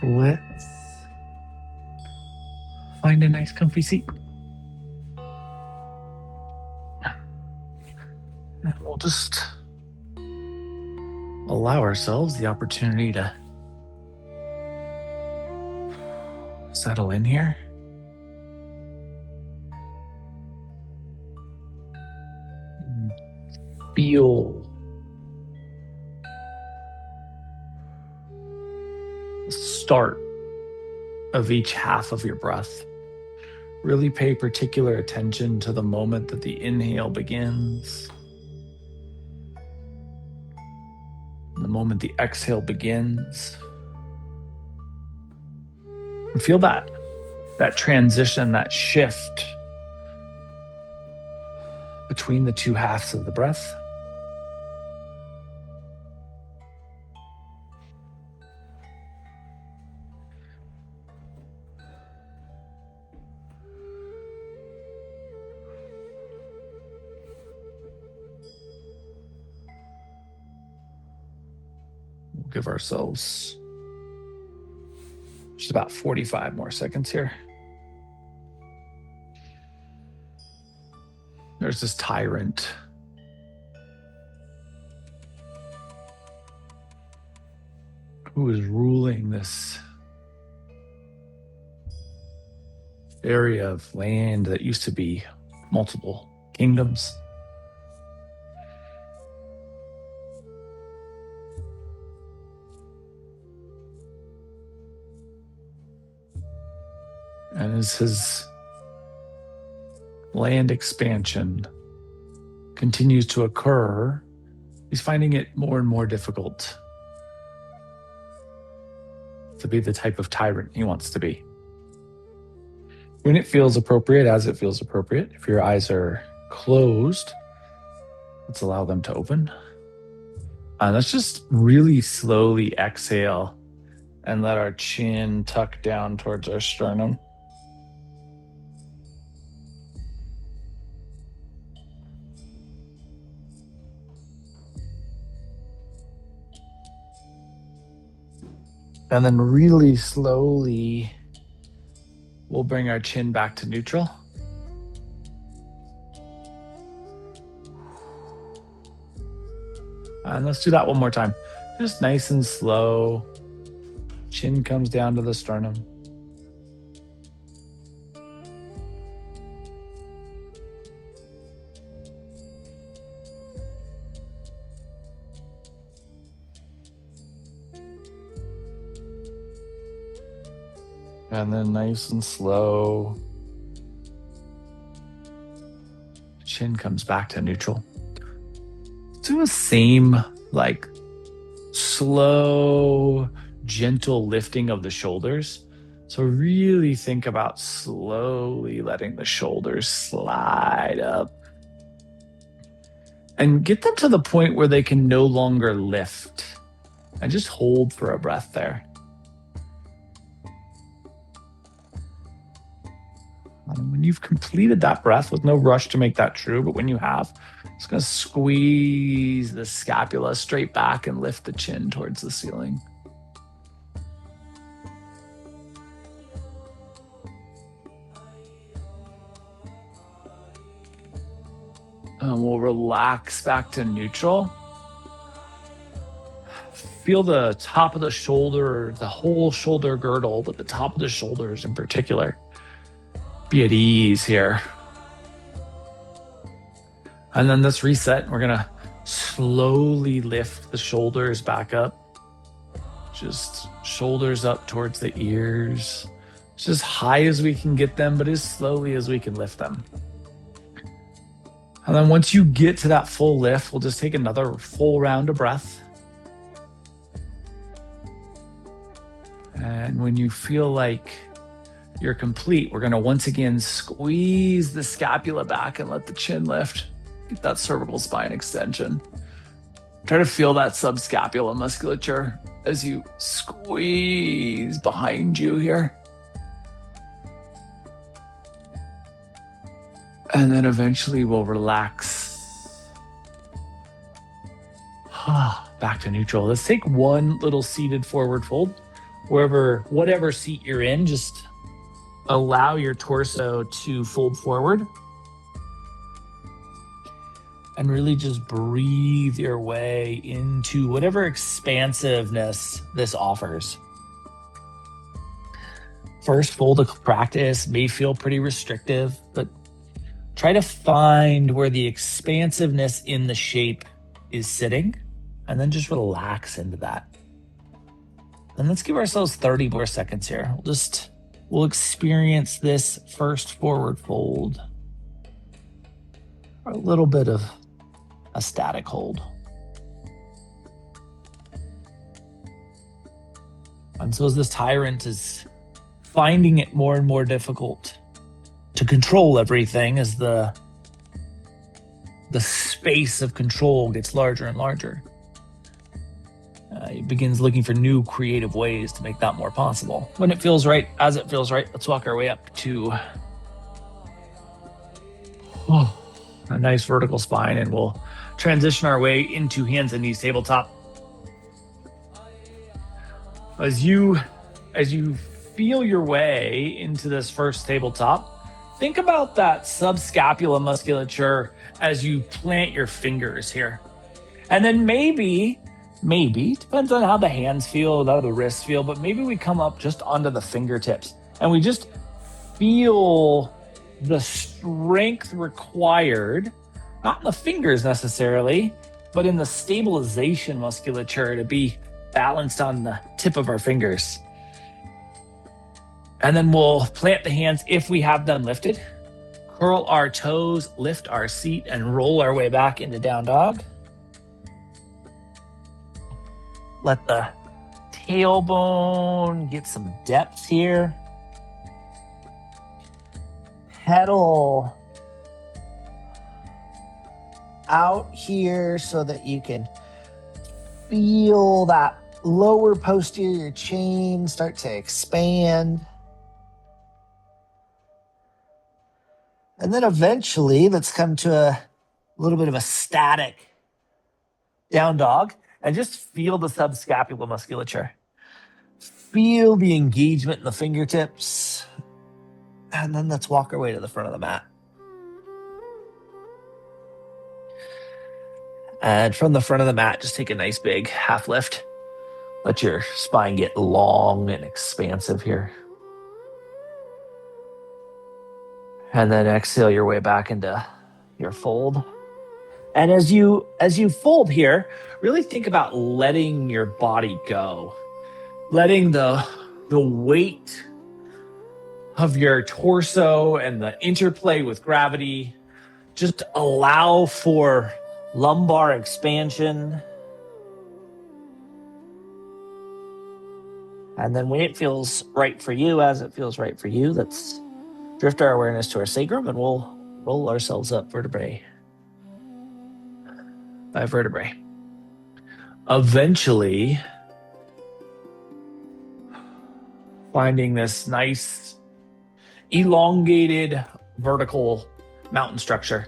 Let's find a nice comfy seat. And we'll just allow ourselves the opportunity to settle in here. Feel the start of each half of your breath. Really pay particular attention to the moment that the inhale begins, the moment the exhale begins. And feel that transition, that shift between the two halves of the breath. We'll give ourselves just about 45 more seconds here. There's this tyrant who is ruling this area of land that used to be multiple kingdoms. And as his land expansion continues to occur, he's finding it more and more difficult to be the type of tyrant he wants to be. When it feels appropriate, as it feels appropriate, if your eyes are closed, let's allow them to open. And let's just really slowly exhale and let our chin tuck down towards our sternum. And then really slowly, we'll bring our chin back to neutral. And let's do that one more time. Just nice and slow. Chin comes down to the sternum. And then nice and slow, chin comes back to neutral. Do the same, like, slow, gentle lifting of the shoulders. So really think about slowly letting the shoulders slide up. And get them to the point where they can no longer lift. And just hold for a breath there. When you've completed that breath, with no rush to make that true, but when you have, it's going to squeeze the scapula straight back and lift the chin towards the ceiling. And we'll relax back to neutral. Feel the top of the shoulder, the whole shoulder girdle, but the top of the shoulders in particular. Be at ease here. And then let's reset. We're going to slowly lift the shoulders back up. Just shoulders up towards the ears. It's as high as we can get them, but as slowly as we can lift them. And then once you get to that full lift, we'll just take another full round of breath. And when you feel like you're complete, we're going to once again squeeze the scapula back and let the chin lift. Get that cervical spine extension. Try to feel that subscapular musculature as you squeeze behind you here. And then eventually we'll relax. Back to neutral. Let's take one little seated forward fold. whatever seat you're in, just allow your torso to fold forward and really just breathe your way into whatever expansiveness this offers. First fold of practice may feel pretty restrictive, but try to find where the expansiveness in the shape is sitting, and then just relax into that. And let's give ourselves 30 more seconds here. We'll experience this first forward fold, or a little bit of a static hold. And so as this tyrant is finding it more and more difficult to control everything, as the space of control gets larger and larger, he begins looking for new creative ways to make that more possible. When it feels right, as it feels right, let's walk our way up to a nice vertical spine, and we'll transition our way into hands and knees tabletop. As you feel your way into this first tabletop, think about that subscapular musculature as you plant your fingers here. And then maybe, depends on how the hands feel, how the wrists feel, but maybe we come up just onto the fingertips and we just feel the strength required, not in the fingers necessarily, but in the stabilization musculature to be balanced on the tip of our fingers. And then we'll plant the hands if we have them lifted, curl our toes, lift our seat, and roll our way back into down dog. Let the tailbone get some depth here. Pedal out here so that you can feel that lower posterior chain start to expand. And then eventually, let's come to a little bit of a static down dog and just feel the subscapular musculature. Feel the engagement in the fingertips. And then let's walk our way to the front of the mat. And from the front of the mat, just take a nice big half lift. Let your spine get long and expansive here. And then exhale your way back into your fold. And as you fold here, really think about letting your body go. Letting the weight of your torso and the interplay with gravity just allow for lumbar expansion. And then when it feels right for you, as it feels right for you, let's drift our awareness to our sacrum, and we'll roll ourselves up vertebrae by vertebrae. Eventually, finding this nice elongated vertical mountain structure.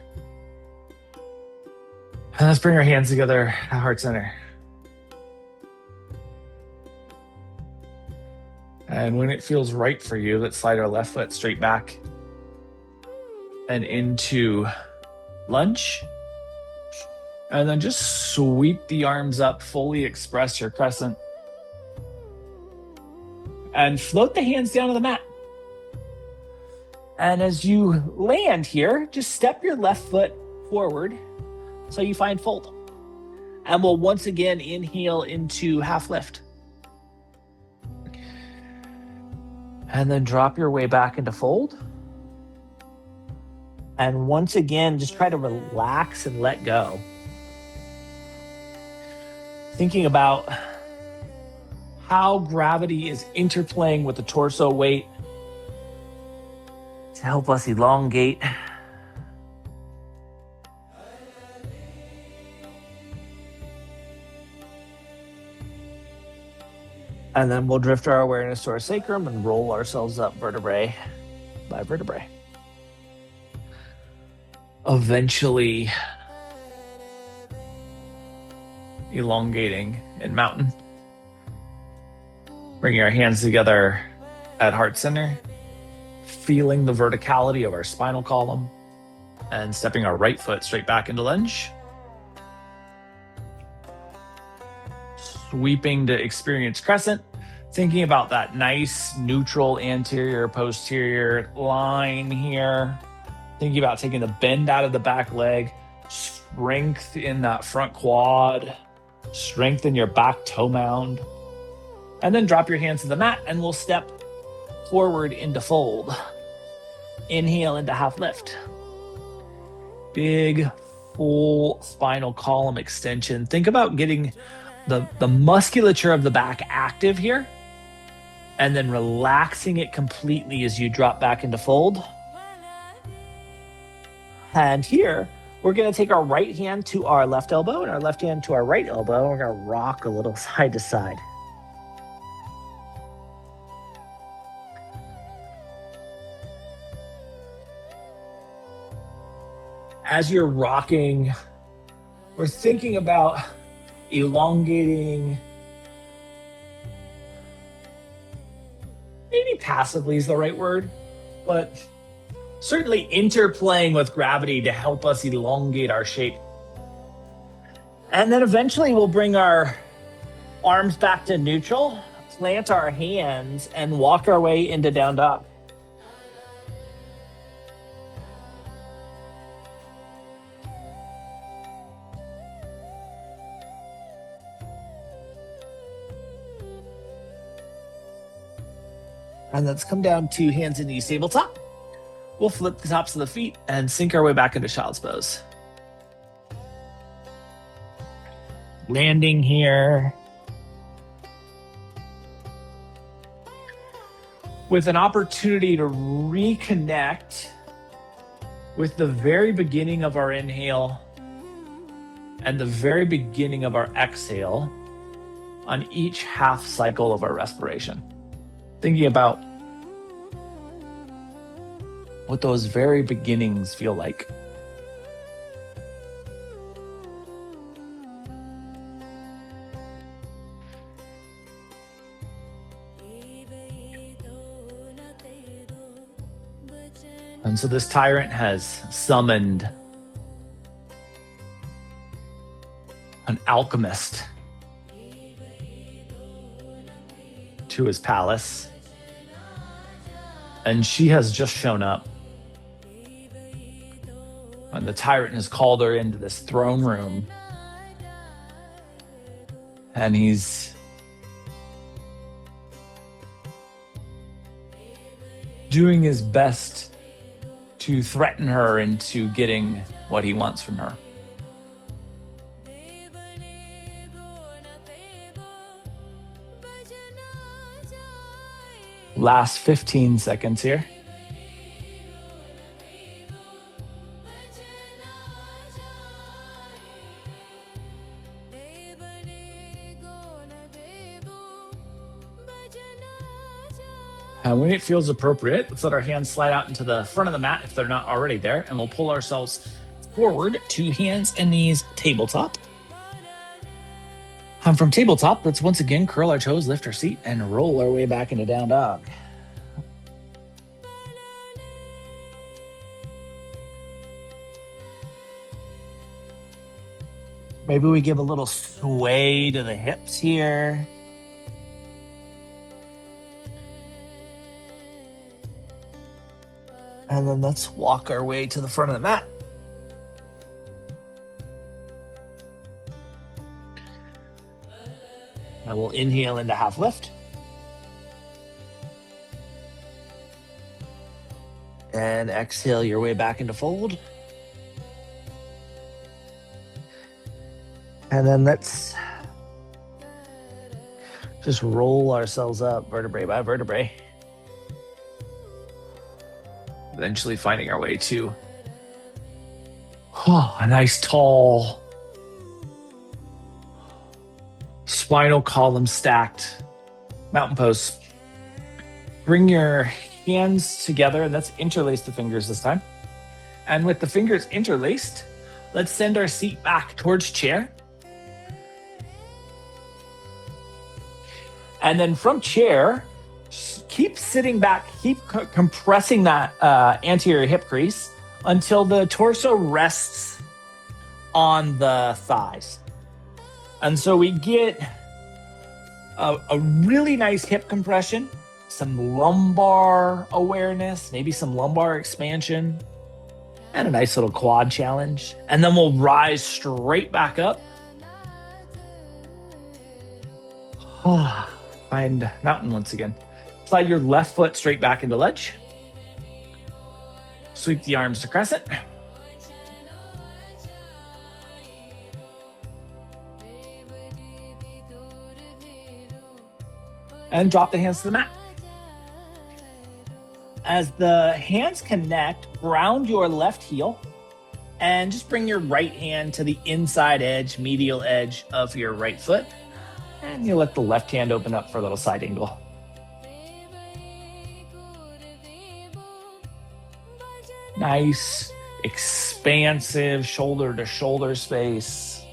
And let's bring our hands together at heart center. And when it feels right for you, let's slide our left foot straight back and into lunge. And then just sweep the arms up, fully express your crescent. And float the hands down to the mat. And as you land here, just step your left foot forward so you find fold. And we'll once again inhale into half lift. And then drop your way back into fold. And once again, just try to relax and let go. Thinking about how gravity is interplaying with the torso weight to help us elongate. And then we'll drift our awareness to our sacrum and roll ourselves up vertebrae by vertebrae. Eventually elongating in mountain. Bringing our hands together at heart center, feeling the verticality of our spinal column, and stepping our right foot straight back into lunge. Sweeping to experience crescent, thinking about that nice neutral anterior-posterior line here. Thinking about taking the bend out of the back leg, strength in that front quad, strength in your back toe mound. And then drop your hands to the mat and we'll step forward into fold. Inhale into half lift. Big, full spinal column extension. Think about getting the musculature of the back active here and then relaxing it completely as you drop back into fold. And here, we're going to take our right hand to our left elbow and our left hand to our right elbow. We're going to rock a little side to side. As you're rocking, we're thinking about elongating, maybe passively is the right word, but certainly interplaying with gravity to help us elongate our shape. And then eventually we'll bring our arms back to neutral, plant our hands, and walk our way into down dog. And let's come down to hands and knees tabletop. We'll flip the tops of the feet and sink our way back into child's pose. Landing here. With an opportunity to reconnect with the very beginning of our inhale and the very beginning of our exhale on each half cycle of our respiration. Thinking about what those very beginnings feel like. And so this tyrant has summoned an alchemist to his palace. And she has just shown up. And the tyrant has called her into this throne room. And he's doing his best to threaten her into getting what he wants from her. Last 15 seconds here. And when it feels appropriate, let's let our hands slide out into the front of the mat if they're not already there, and we'll pull ourselves forward to hands and knees tabletop. And from tabletop, let's once again curl our toes, lift our seat, and roll our way back into down dog. Maybe we give a little sway to the hips here. And then let's walk our way to the front of the mat. And we'll inhale into half lift. And exhale your way back into fold. And then let's just roll ourselves up vertebrae by vertebrae. Eventually finding our way to a nice tall spinal column stacked mountain pose. Bring your hands together, and let's interlace the fingers this time. And with the fingers interlaced, let's send our seat back towards chair. And then from chair, keep sitting back, keep compressing that anterior hip crease until the torso rests on the thighs. And so we get a really nice hip compression, some lumbar awareness, maybe some lumbar expansion, and a nice little quad challenge. And then we'll rise straight back up. Find mountain once again. Slide your left foot straight back into ledge. Sweep the arms to crescent. And drop the hands to the mat. As the hands connect, ground your left heel and just bring your right hand to the inside edge, medial edge of your right foot. And you let the left hand open up for a little side angle. Nice, expansive shoulder to shoulder space.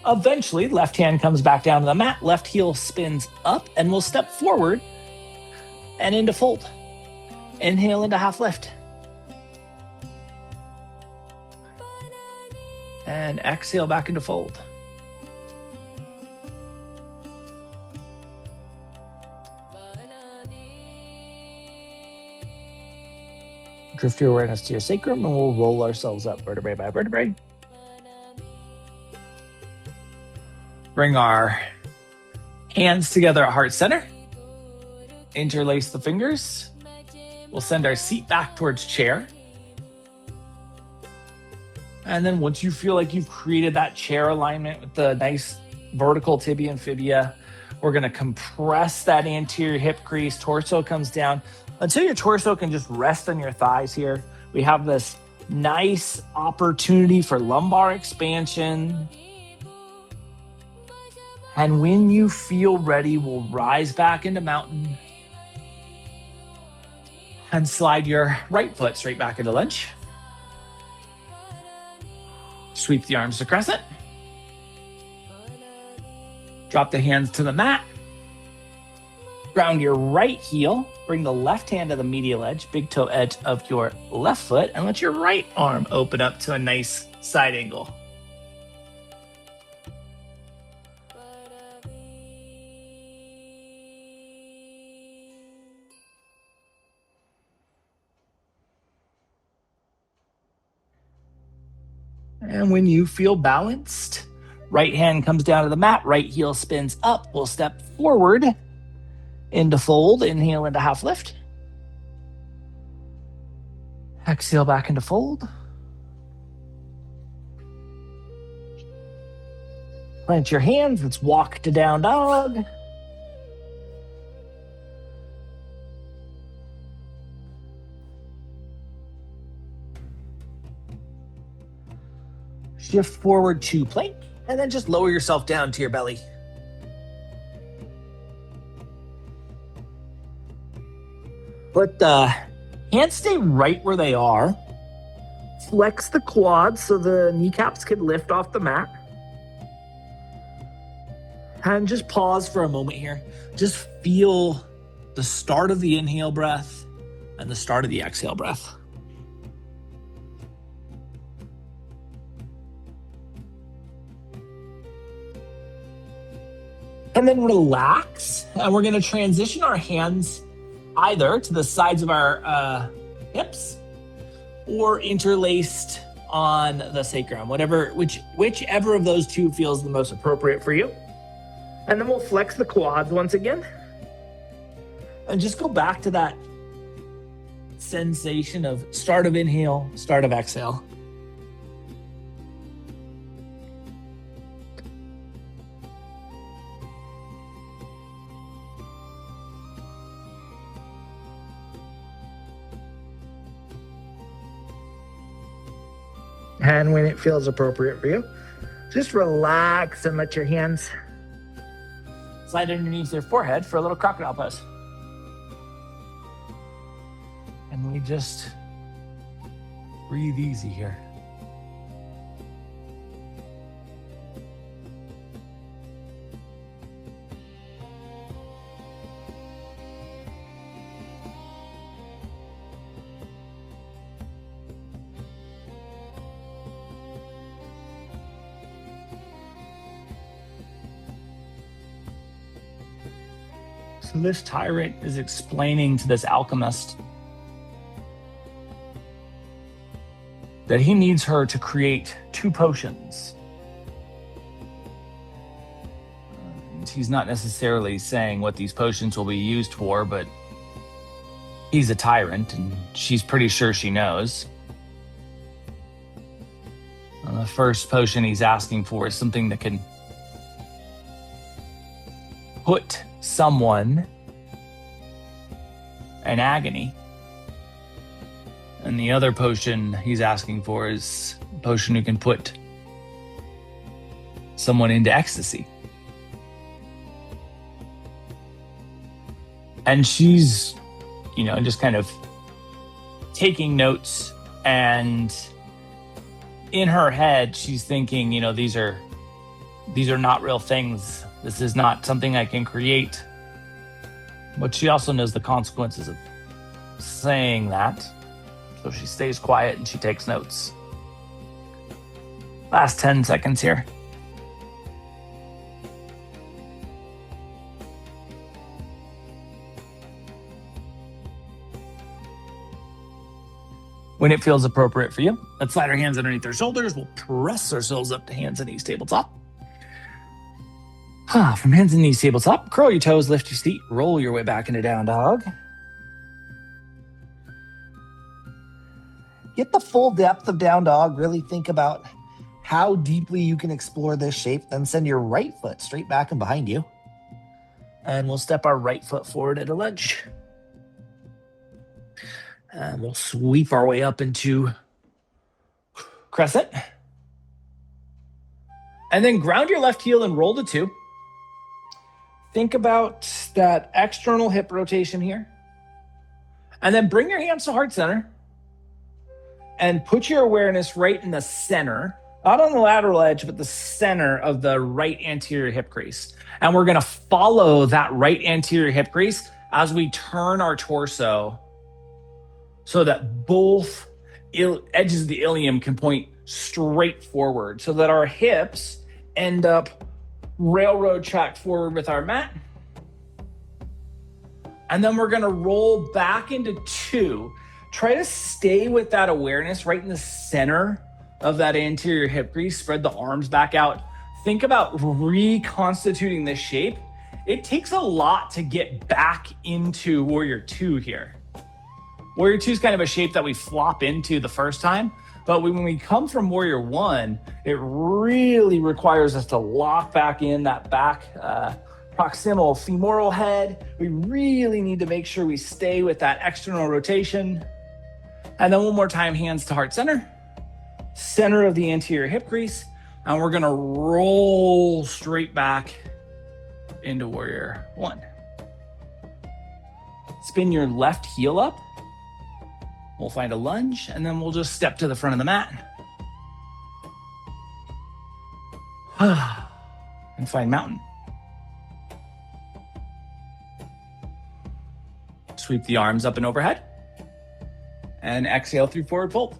Eventually, left hand comes back down to the mat, left heel spins up, and we'll step forward and into fold. Inhale into half lift. And exhale back into fold. Drift your awareness to your sacrum, and we'll roll ourselves up vertebrae by vertebrae. Bring our hands together at heart center. Interlace the fingers. We'll send our seat back towards chair. And then once you feel like you've created that chair alignment with the nice vertical tibia and fibia, we're going to compress that anterior hip crease. Torso comes down until your torso can just rest on your thighs here. We have this nice opportunity for lumbar expansion. And when you feel ready, we'll rise back into mountain and slide your right foot straight back into lunge. Sweep the arms to crescent. Drop the hands to the mat. Ground your right heel. Bring the left hand to the medial edge, big toe edge of your left foot, and let your right arm open up to a nice side angle. And when you feel balanced, right hand comes down to the mat, right heel spins up. We'll step forward into fold, inhale into half lift. Exhale back into fold. Plant your hands, let's walk to down dog. Shift forward to plank, and then just lower yourself down to your belly. Let the hands stay right where they are. Flex the quads so the kneecaps can lift off the mat. And just pause for a moment here. Just feel the start of the inhale breath and the start of the exhale breath. And then relax, and we're gonna transition our hands either to the sides of our hips or interlaced on the sacrum, whichever of those two feels the most appropriate for you. And then we'll flex the quads once again. And just go back to that sensation of start of inhale, start of exhale. And when it feels appropriate for you, just relax and let your hands slide underneath your forehead for a little crocodile pose. And we just breathe easy here. So this tyrant is explaining to this alchemist that he needs her to create 2 potions. And he's not necessarily saying what these potions will be used for, but he's a tyrant and she's pretty sure she knows. The first potion he's asking for is something that can put someone in agony. And the other potion he's asking for is a potion who can put someone into ecstasy. And she's, just kind of taking notes, and in her head, she's thinking, these are not real things. This is not something I can create. But she also knows the consequences of saying that. So she stays quiet and she takes notes. Last 10 seconds here. When it feels appropriate for you, let's slide our hands underneath our shoulders. We'll press ourselves up to hands and knees tabletop. From hands and knees tabletop, curl your toes, lift your feet, roll your way back into down dog. Get the full depth of down dog. Really think about how deeply you can explore this shape. Then send your right foot straight back and behind you. And we'll step our right foot forward at a lunge. And we'll sweep our way up into crescent. And then ground your left heel and roll to 2. Think about that external hip rotation here. And then bring your hands to heart center. And put your awareness right in the center, not on the lateral edge, but the center of the right anterior hip crease. And we're going to follow that right anterior hip crease as we turn our torso so that both edges of the ilium can point straight forward, so that our hips end up railroad track forward with our mat. And then we're going to roll back into 2. Try to stay with that awareness right in the center of that anterior hip crease. Spread the arms back out. Think about reconstituting this shape. It takes a lot to get back into Warrior 2 here. Warrior 2 is kind of a shape that we flop into the first time, but when we come from Warrior 1, it really requires us to lock back in that back proximal femoral head. We really need to make sure we stay with that external rotation. And then one more time, hands to heart center, center of the anterior hip crease, and we're gonna roll straight back into Warrior 1. Spin your left heel up. We'll find a lunge, and then we'll just step to the front of the mat. And find mountain. Sweep the arms up and overhead. And exhale through forward fold.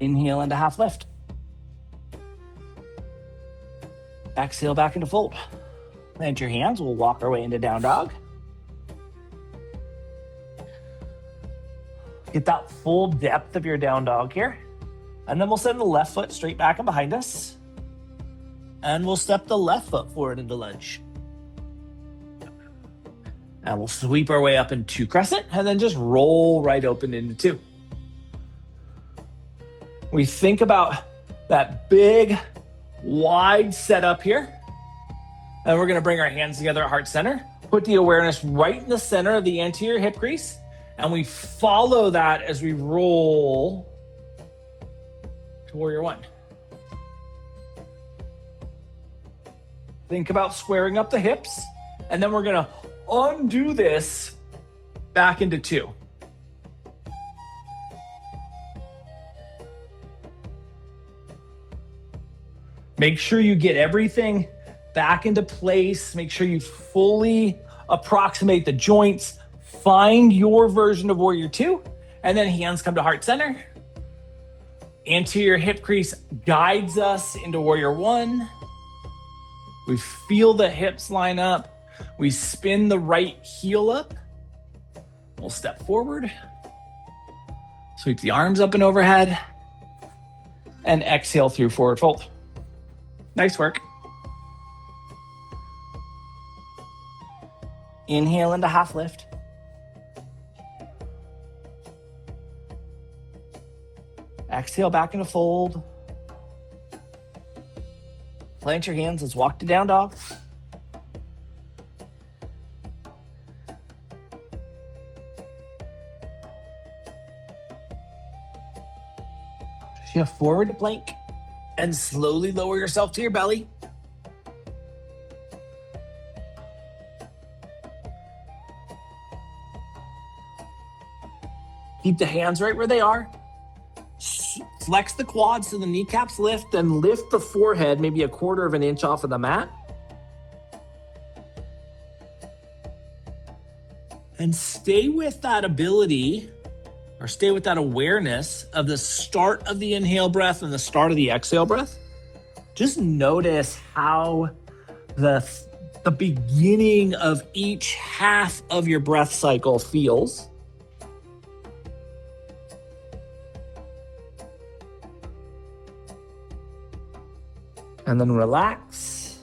Inhale into half lift. Exhale back into fold. Plant your hands. We'll walk our way into down dog. Get that full depth of your down dog here. And then we'll send the left foot straight back and behind us. And we'll step the left foot forward into lunge. And we'll sweep our way up into crescent and then just roll right open into 2. We think about that big, wide setup here. And we're going to bring our hands together at heart center. Put the awareness right in the center of the anterior hip crease. And we follow that as we roll to Warrior 1. Think about squaring up the hips. And then we're going to undo this back into 2. Make sure you get everything back into place. Make sure you fully approximate the joints. Find your version of Warrior 2, and then hands come to heart center. Anterior hip crease guides us into Warrior 1. We feel the hips line up. We spin the right heel up. We'll step forward. Sweep the arms up and overhead. And exhale through forward fold. Nice work. Inhale into half lift. Exhale back into fold. Plant your hands. Let's walk to down dog. Shift forward to plank and slowly lower yourself to your belly. Keep the hands right where they are. Flex the quads so the kneecaps lift, and lift the forehead maybe 1/4 of an inch off of the mat. And stay with that ability, or stay with that awareness of the start of the inhale breath and the start of the exhale breath. Just notice how the beginning of each half of your breath cycle feels. And then relax.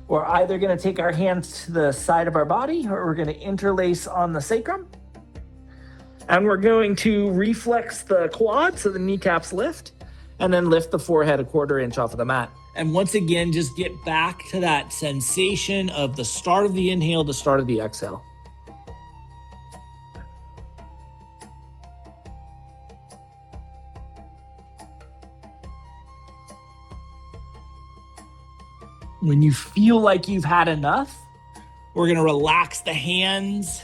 We're either going to take our hands to the side of our body, or we're going to interlace on the sacrum. And we're going to reflex the quad so the kneecaps lift, and then lift the forehead 1/4 inch off of the mat. And once again, just get back to that sensation of the start of the inhale, the start of the exhale. When you feel like you've had enough, we're going to relax the hands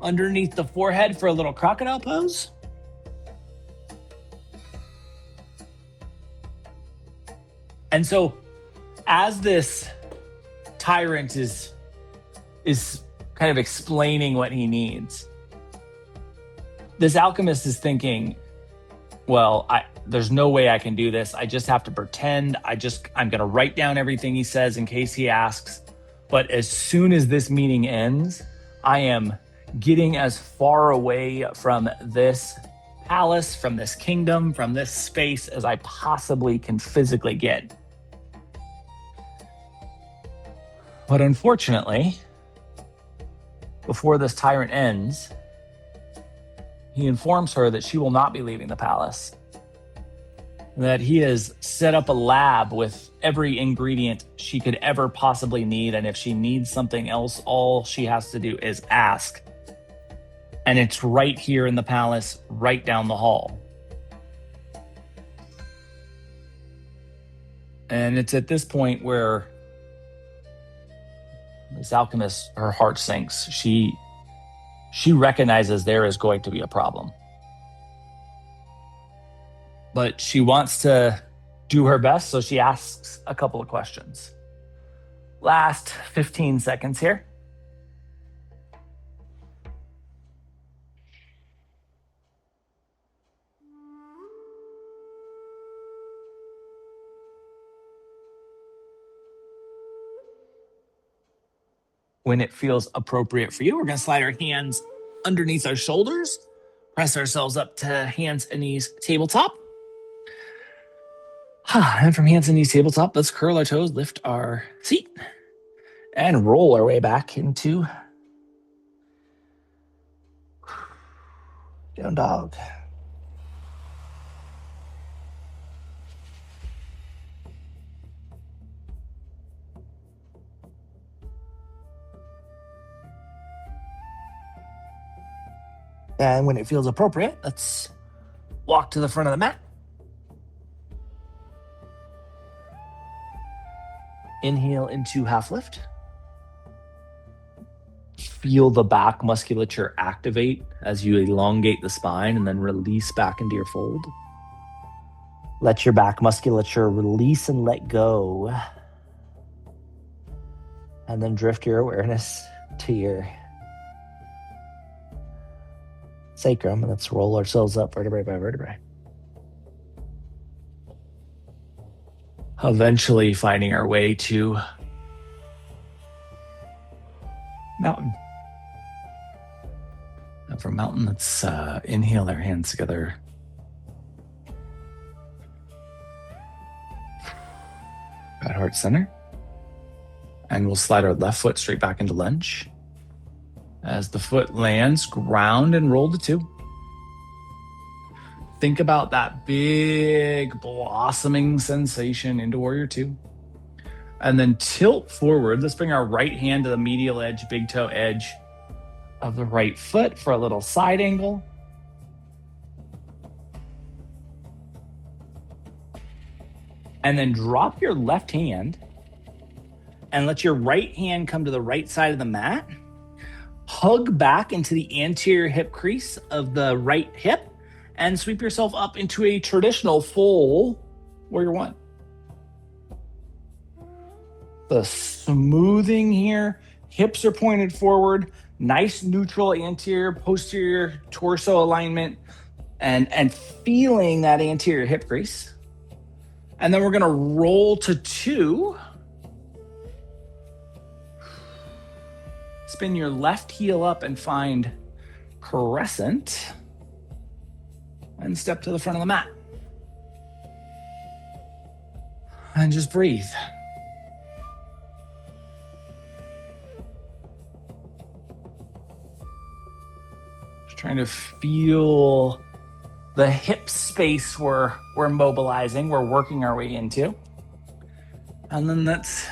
underneath the forehead for a little crocodile pose. And so as this tyrant is kind of explaining what he needs, this alchemist is thinking, well, there's no way I can do this. I just have to pretend. I'm going to write down everything he says in case he asks. But as soon as this meeting ends, I am getting as far away from this palace, from this kingdom, from this space as I possibly can physically get. But unfortunately, before this tyrant ends, he informs her that she will not be leaving the palace, that he has set up a lab with every ingredient she could ever possibly need. And if she needs something else, all she has to do is ask. And it's right here in the palace, right down the hall. And it's at this point where this alchemist, her heart sinks. She recognizes there is going to be a problem. But she wants to do her best, so she asks a couple of questions. Last 15 seconds here. When it feels appropriate for you, we're going to slide our hands underneath our shoulders, press ourselves up to hands and knees tabletop. And from hands and knees tabletop, let's curl our toes, lift our seat, and roll our way back into down dog. And when it feels appropriate, let's walk to the front of the mat. Inhale into half lift. Feel the back musculature activate as you elongate the spine, and then release back into your fold. Let your back musculature release and let go. And then drift your awareness to your sacrum, and let's roll ourselves up vertebrae by vertebrae. Eventually finding our way to Mountain. And for mountain, let's inhale our hands together. At heart center. And we'll slide our left foot straight back into lunge. As the foot lands, ground and roll to 2. Think about that big blossoming sensation into warrior 2. And then tilt forward. Let's bring our right hand to the medial edge, big toe edge of the right foot for a little side angle. And then drop your left hand and let your right hand come to the right side of the mat. Hug back into the anterior hip crease of the right hip and sweep yourself up into a traditional full warrior 1. The smoothing here, hips are pointed forward, nice neutral anterior-posterior torso alignment, and feeling that anterior hip crease. And then we're gonna roll to 2. Spin your left heel up and find crescent. And step to the front of the mat. And just breathe. Just trying to feel the hip space we're mobilizing, we're working our way into. And then let's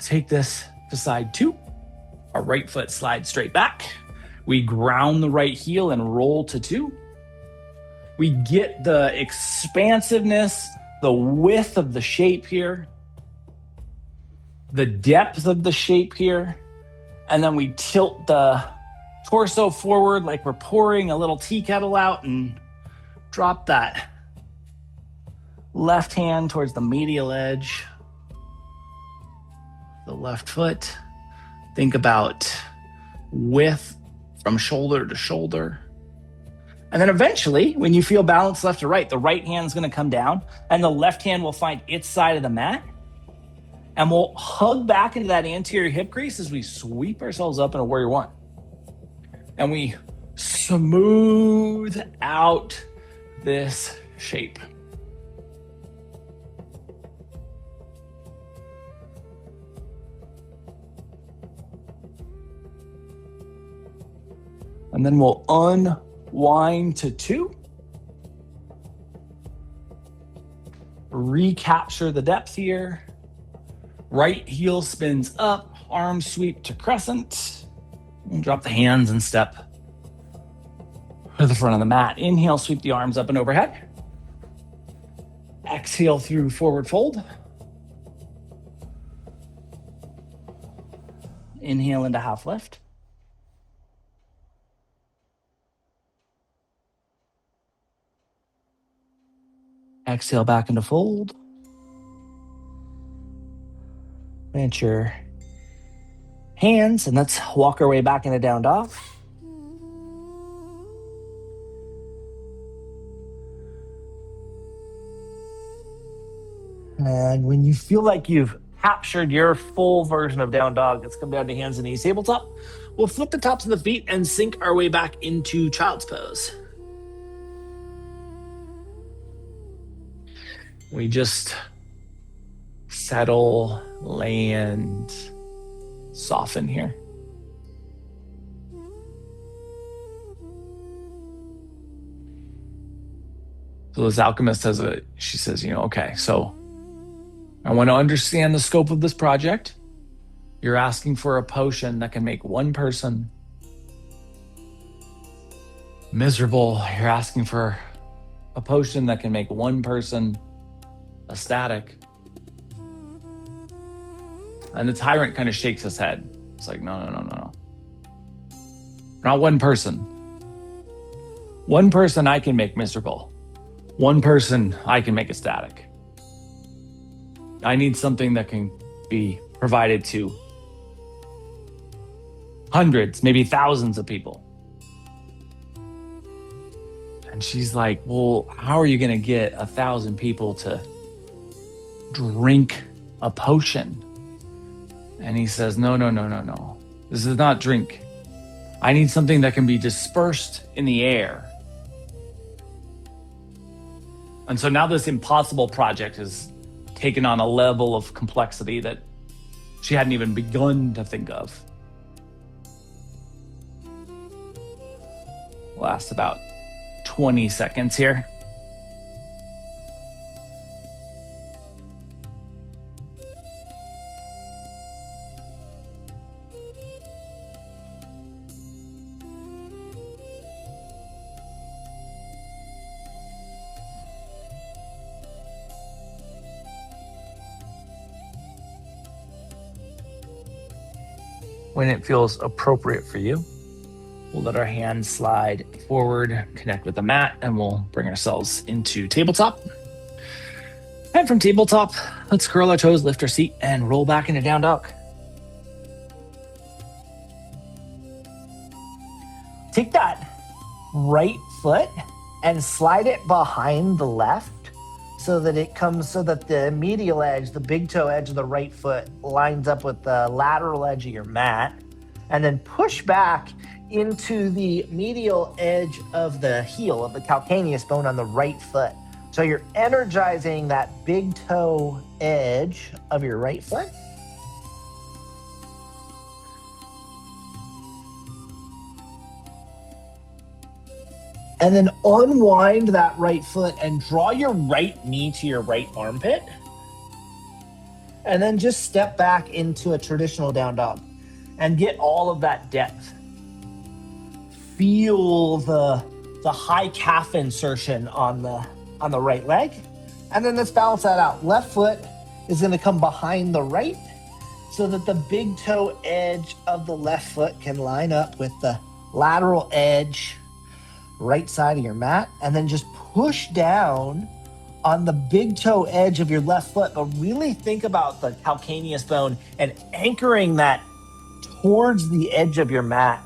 take this to side 2. Our right foot slides straight back. We ground the right heel and roll to 2. We get the expansiveness, the width of the shape here, the depth of the shape here, and then we tilt the torso forward like we're pouring a little tea kettle out and drop that left hand towards the medial edge, the left foot. Think about width from shoulder to shoulder. And then eventually, when you feel balance left to right, the right hand's gonna come down and the left hand will find its side of the mat. And we'll hug back into that anterior hip crease as we sweep ourselves up in a warrior 1. And we smooth out this shape. And then we'll unwind to 2. Recapture the depth here. Right heel spins up, arms sweep to crescent. And drop the hands and step to the front of the mat. Inhale, sweep the arms up and overhead. Exhale through forward fold. Inhale into half lift. Exhale back into fold. Plant your hands and let's walk our way back into down dog. And when you feel like you've captured your full version of down dog, let's come down to hands and knees, tabletop. We'll flip the tops of the feet and sink our way back into child's pose. We just settle, land, soften here. So this alchemist she says, okay, so I want to understand the scope of this project. You're asking for a potion that can make one person miserable. You're asking for a potion that can make one person ecstatic. And the tyrant kind of shakes his head. It's like, no. Not one person. One person I can make miserable. One person I can make ecstatic. I need something that can be provided to hundreds, maybe thousands of people. And she's like, well, how are you going to get 1,000 people to drink a potion? And he says, no, no, no, no, no. This is not drink. I need something that can be dispersed in the air. And so now this impossible project has taken on a level of complexity that she hadn't even begun to think of. Lasts about 20 seconds here. When it feels appropriate for you, we'll let our hands slide forward, connect with the mat, and we'll bring ourselves into tabletop. And from tabletop, let's curl our toes, lift our seat, and roll back into down dog. Take that right foot and slide it behind the left so that the medial edge, the big toe edge of the right foot lines up with the lateral edge of your mat, and then push back into the medial edge of the heel of the calcaneus bone on the right foot. So you're energizing that big toe edge of your right foot. And then unwind that right foot and draw your right knee to your right armpit. And then just step back into a traditional down dog and get all of that depth. Feel the high calf insertion on the right leg. And then let's balance that out. Left foot is going to come behind the right so that the big toe edge of the left foot can line up with the lateral edge right side of your mat, and then just push down on the big toe edge of your left foot, but really think about the calcaneus bone and anchoring that towards the edge of your mat.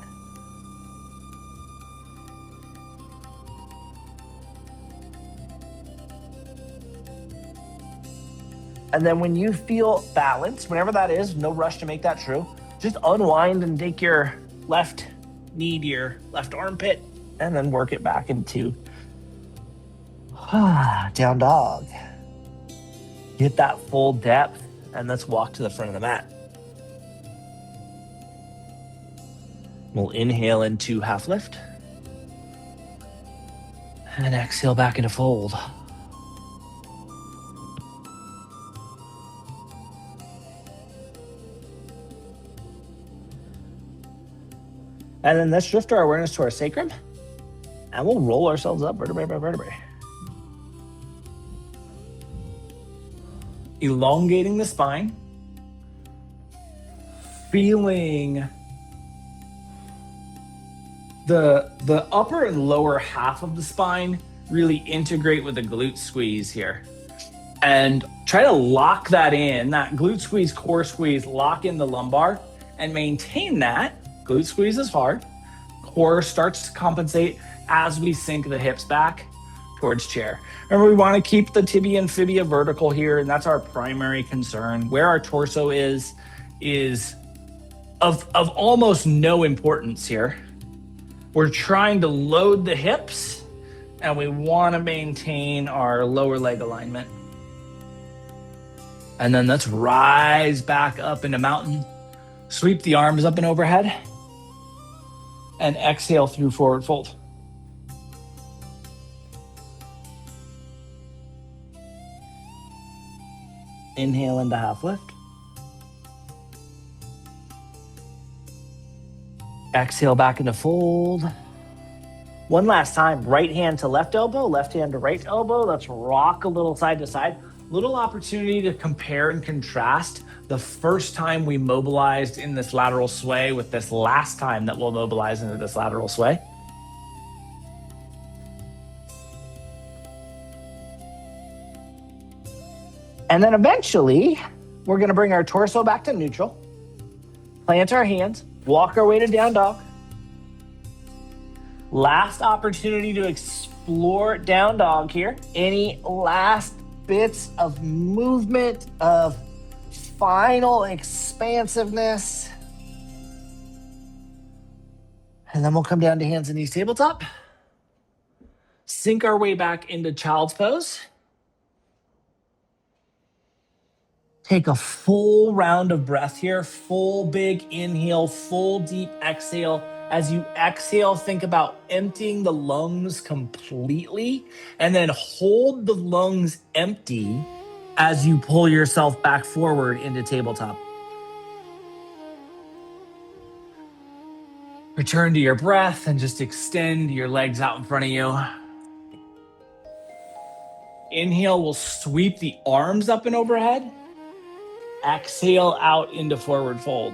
And then when you feel balanced, whenever that is, no rush to make that true, just unwind and take your left knee to your left armpit, and then work it back into down dog. Get that full depth, and let's walk to the front of the mat. We'll inhale into half lift, and exhale back into fold. And then let's shift our awareness to our sacrum. And we'll roll ourselves up vertebrae by vertebrae. Elongating the spine. Feeling the upper and lower half of the spine really integrate with the glute squeeze here. And try to lock that in, that glute squeeze, core squeeze, lock in the lumbar and maintain that. Glute squeeze is hard. Core starts to compensate as we sink the hips back towards chair. Remember, we want to keep the tibia and fibia vertical here, and that's our primary concern. Where our torso is of almost no importance here. We're trying to load the hips, and we want to maintain our lower leg alignment. And then let's rise back up into mountain. Sweep the arms up and overhead, and exhale through forward fold. Inhale into half lift. Exhale back into fold. One last time, right hand to left elbow, left hand to right elbow. Let's rock a little side to side. Little opportunity to compare and contrast the first time we mobilized in this lateral sway with this last time that we'll mobilize into this lateral sway. And then eventually, we're going to bring our torso back to neutral, plant our hands, walk our way to down dog. Last opportunity to explore down dog here. Any last bits of movement, of final expansiveness. And then we'll come down to hands and knees tabletop. Sink our way back into child's pose. Take a full round of breath here. Full big inhale, full deep exhale. As you exhale, think about emptying the lungs completely, and then hold the lungs empty as you pull yourself back forward into tabletop. Return to your breath and just extend your legs out in front of you. Inhale will sweep the arms up and overhead. Exhale out into forward fold.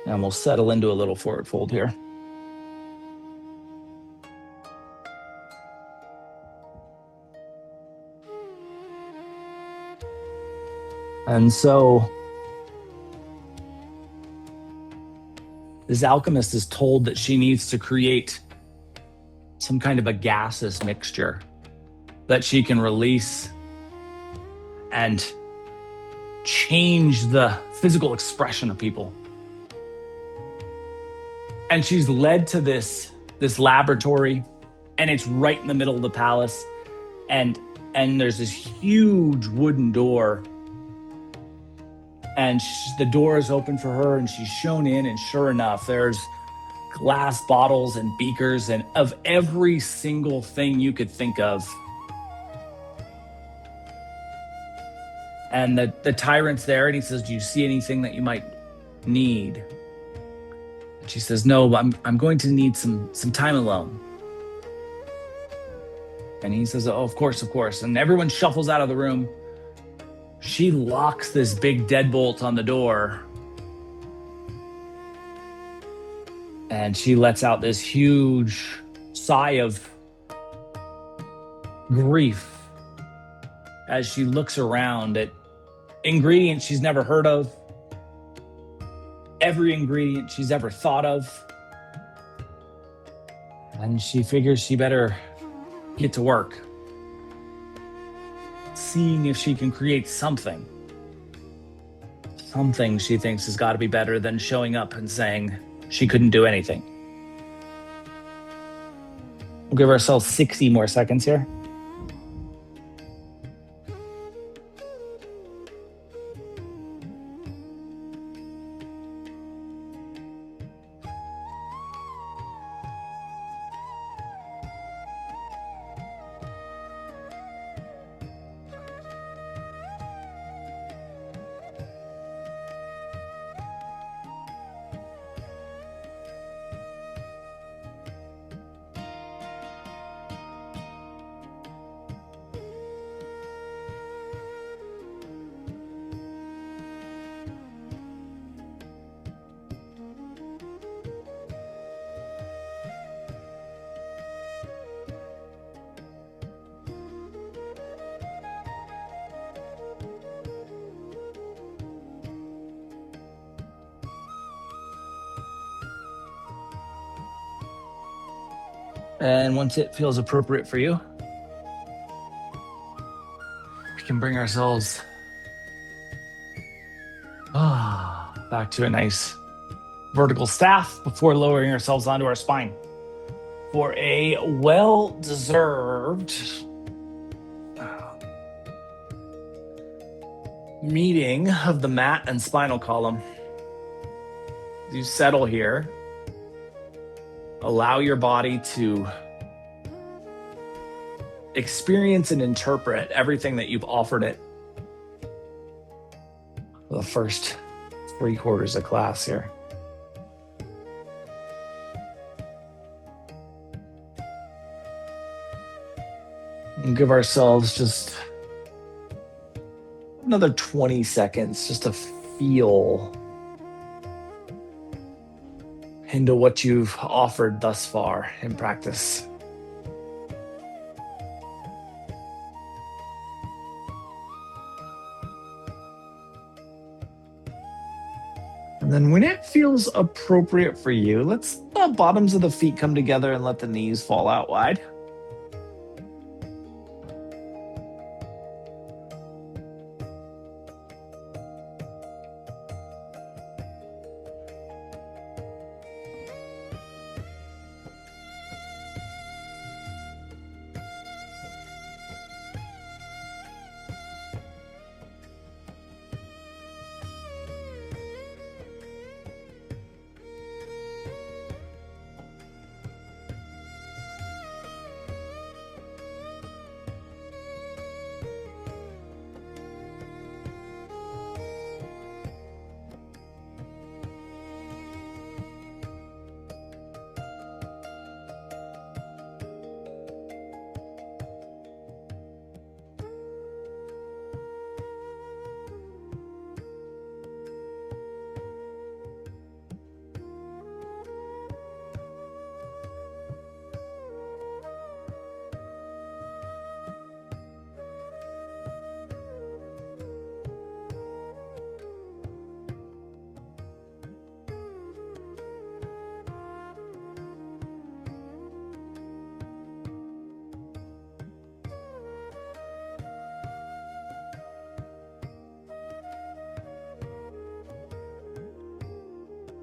And we'll settle into a little forward fold here. And so this alchemist is told that she needs to create some kind of a gaseous mixture that she can release and change the physical expression of people. And she's led to this laboratory, and it's right in the middle of the palace. And there's this huge wooden door. And the door is open for her, and she's shown in, and sure enough, there's glass bottles and beakers and of every single thing you could think of. And the tyrant's there, and he says, "Do you see anything that you might need?" And she says, "No, I'm going to need some time alone." And he says, "Oh, of course, of course." And everyone shuffles out of the room. She locks this big deadbolt on the door. And she lets out this huge sigh of grief as she looks around at ingredients she's never heard of, every ingredient she's ever thought of. And she figures she better get to work, seeing if she can create something. Something she thinks has got to be better than showing up and saying she couldn't do anything. We'll give ourselves 60 more seconds here. And once it feels appropriate for you, we can bring ourselves back to a nice vertical staff before lowering ourselves onto our spine for a well-deserved meeting of the mat and spinal column. As you settle here, allow your body to experience and interpret everything that you've offered it for the first 3/4 of class here. And give ourselves just another 20 seconds just to feel into what you've offered thus far in practice. And then when it feels appropriate for you, let's the bottoms of the feet come together and let the knees fall out wide.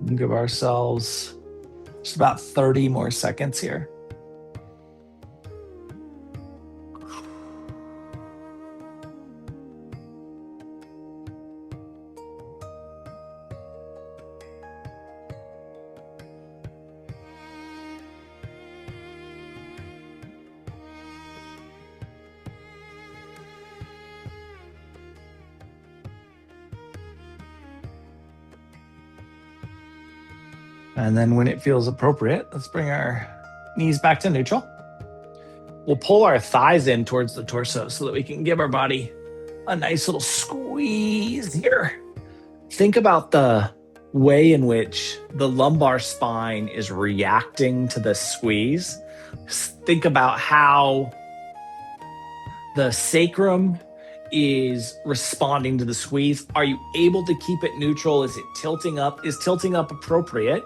We'll give ourselves just about 30 more seconds here. And then when it feels appropriate, let's bring our knees back to neutral. We'll pull our thighs in towards the torso so that we can give our body a nice little squeeze here. Think about the way in which the lumbar spine is reacting to the squeeze. Think about how the sacrum is responding to the squeeze. Are you able to keep it neutral? Is it tilting up? Is tilting up appropriate?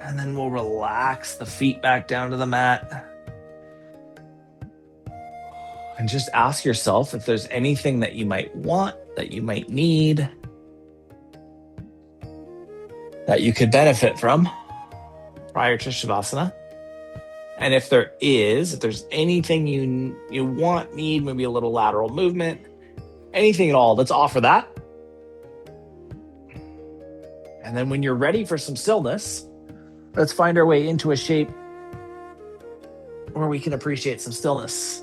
And then we'll relax the feet back down to the mat. And just ask yourself if there's anything that you might want, that you might need, that you could benefit from prior to Shavasana. And if there's anything you want, need, maybe a little lateral movement, anything at all, let's offer that. And then when you're ready for some stillness, let's find our way into a shape where we can appreciate some stillness.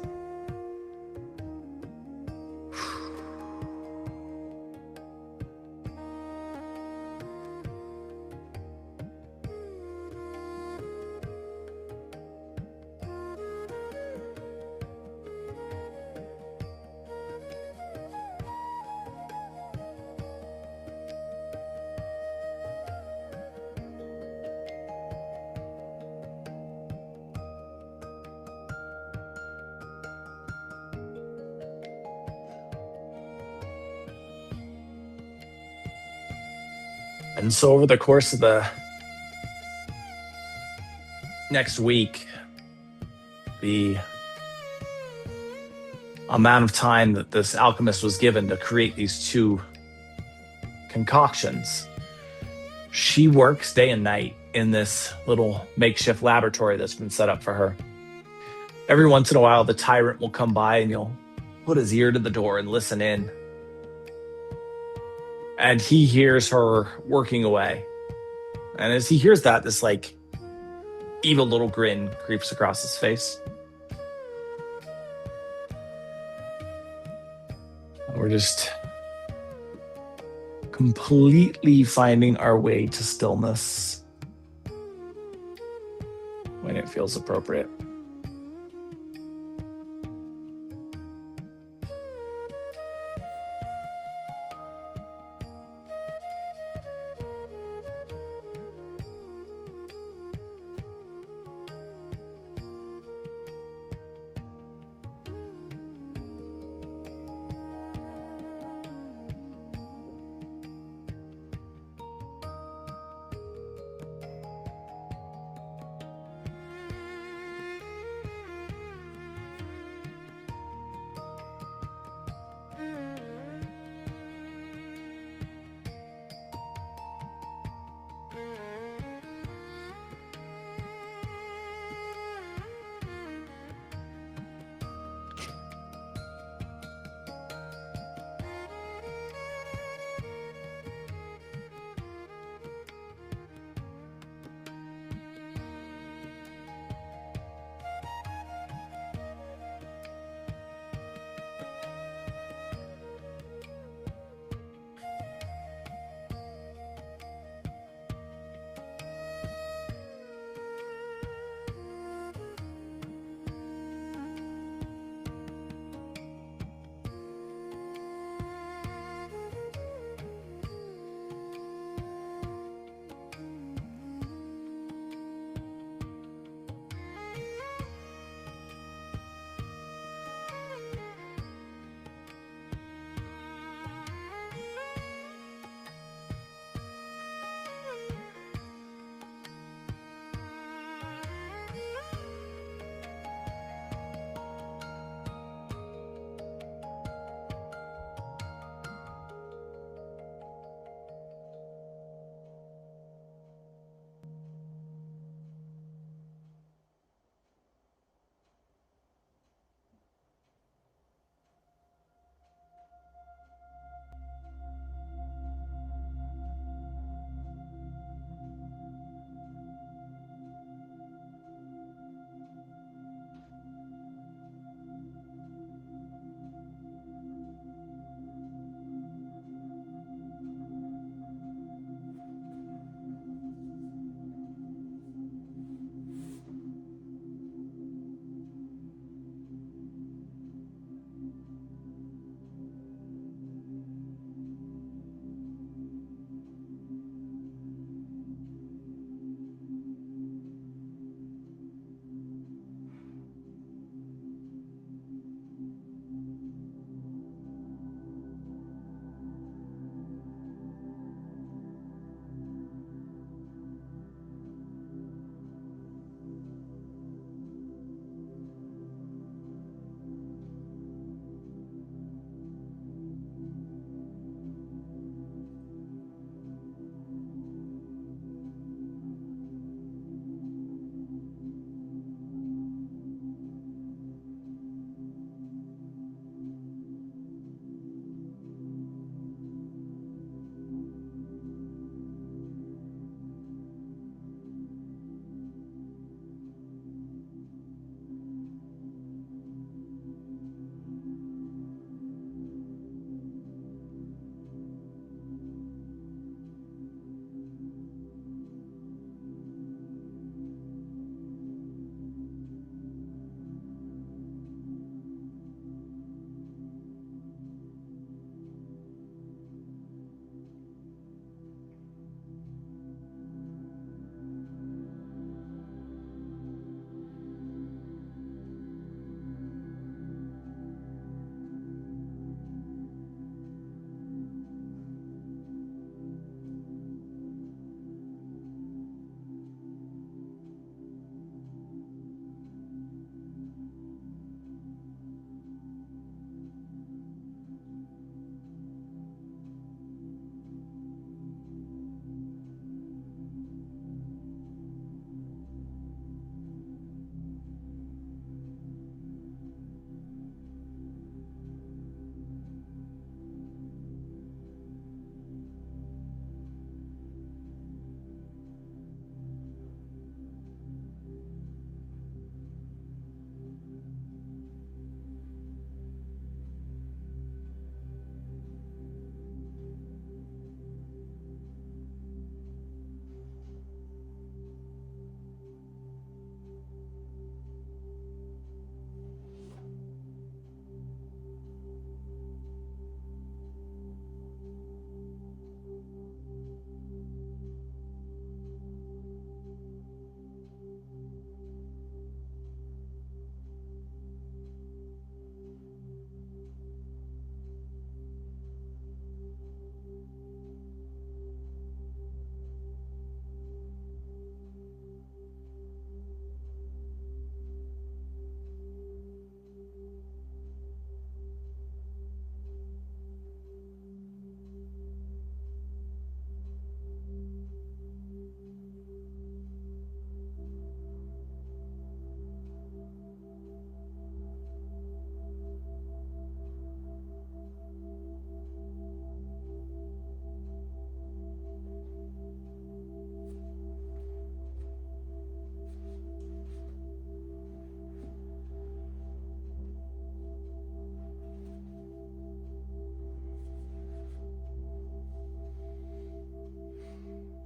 And so over the course of the next week, the amount of time that this alchemist was given to create these two concoctions, she works day and night in this little makeshift laboratory that's been set up for her. Every once in a while, the tyrant will come by and he'll put his ear to the door and listen in. And he hears her working away. And as he hears that, this evil little grin creeps across his face. And we're just completely finding our way to stillness when it feels appropriate.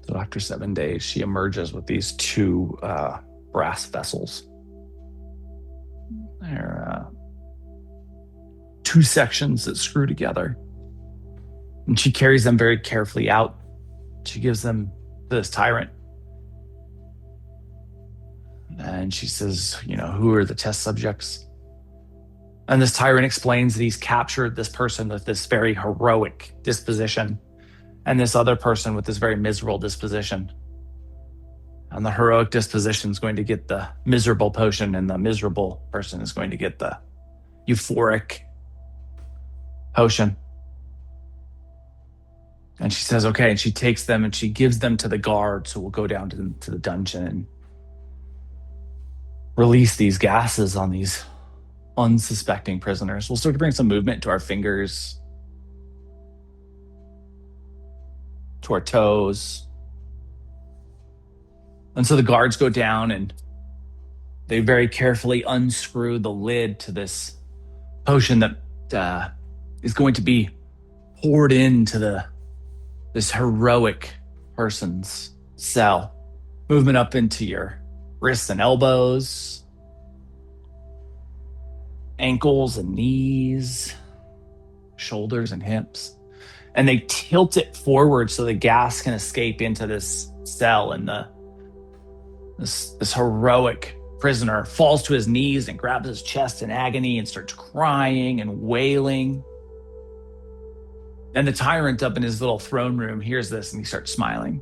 So after 7 days, she emerges with these two brass vessels. They're two sections that screw together. And she carries them very carefully out. She gives them to this tyrant. And she says, who are the test subjects? And this tyrant explains that he's captured this person with this very heroic disposition and this other person with this very miserable disposition. And the heroic disposition is going to get the miserable potion, and the miserable person is going to get the euphoric potion. And she says, okay, and she takes them and she gives them to the guards who will go down to the dungeon and release these gases on these unsuspecting prisoners. We'll start to bring some movement to our fingers, to our toes. And so the guards go down and they very carefully unscrew the lid to this potion that is going to be poured into this heroic person's cell. Movement up into your wrists and elbows, ankles and knees, shoulders and hips. And they tilt it forward so the gas can escape into this cell, and this heroic prisoner falls to his knees and grabs his chest in agony and starts crying and wailing. And the tyrant up in his little throne room hears this and he starts smiling.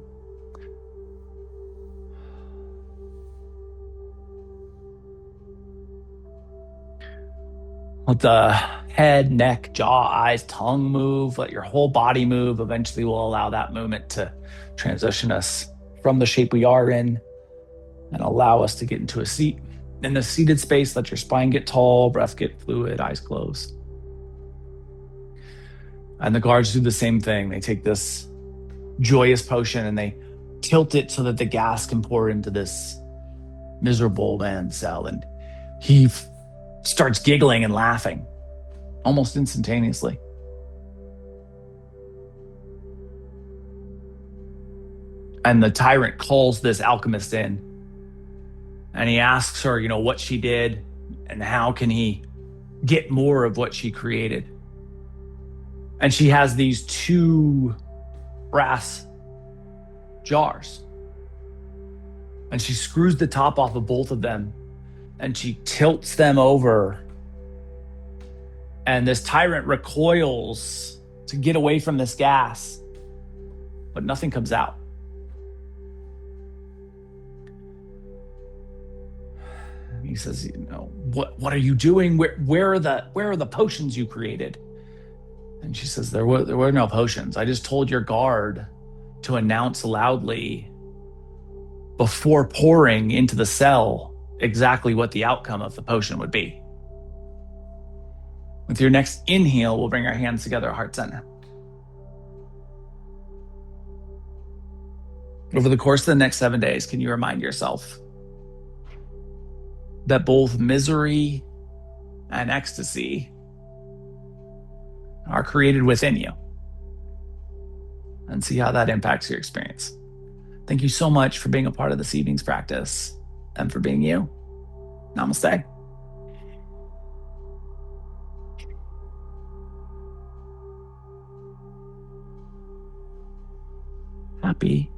Let the head, neck, jaw, eyes, tongue move. Let your whole body move. Eventually, we'll allow that movement to transition us from the shape we are in and allow us to get into a seat. In the seated space, let your spine get tall, breath get fluid, eyes closed. And the guards do the same thing. They take this joyous potion and they tilt it so that the gas can pour into this miserable man's cell. And he starts giggling and laughing almost instantaneously. And the tyrant calls this alchemist in and he asks her, what she did and how can he get more of what she created. And she has these two brass jars. And she screws the top off of both of them and she tilts them over. And this tyrant recoils to get away from this gas, but nothing comes out. And he says, what are you doing? Where are the potions you created? And she says, there were no potions. I just told your guard to announce loudly before pouring into the cell exactly what the outcome of the potion would be. With your next inhale, we'll bring our hands together at heart center. Over the course of the next 7 days, can you remind yourself that both misery and ecstasy are created within you, and see how that impacts your experience. Thank you so much for being a part of this evening's practice and for being you. Namaste. Happy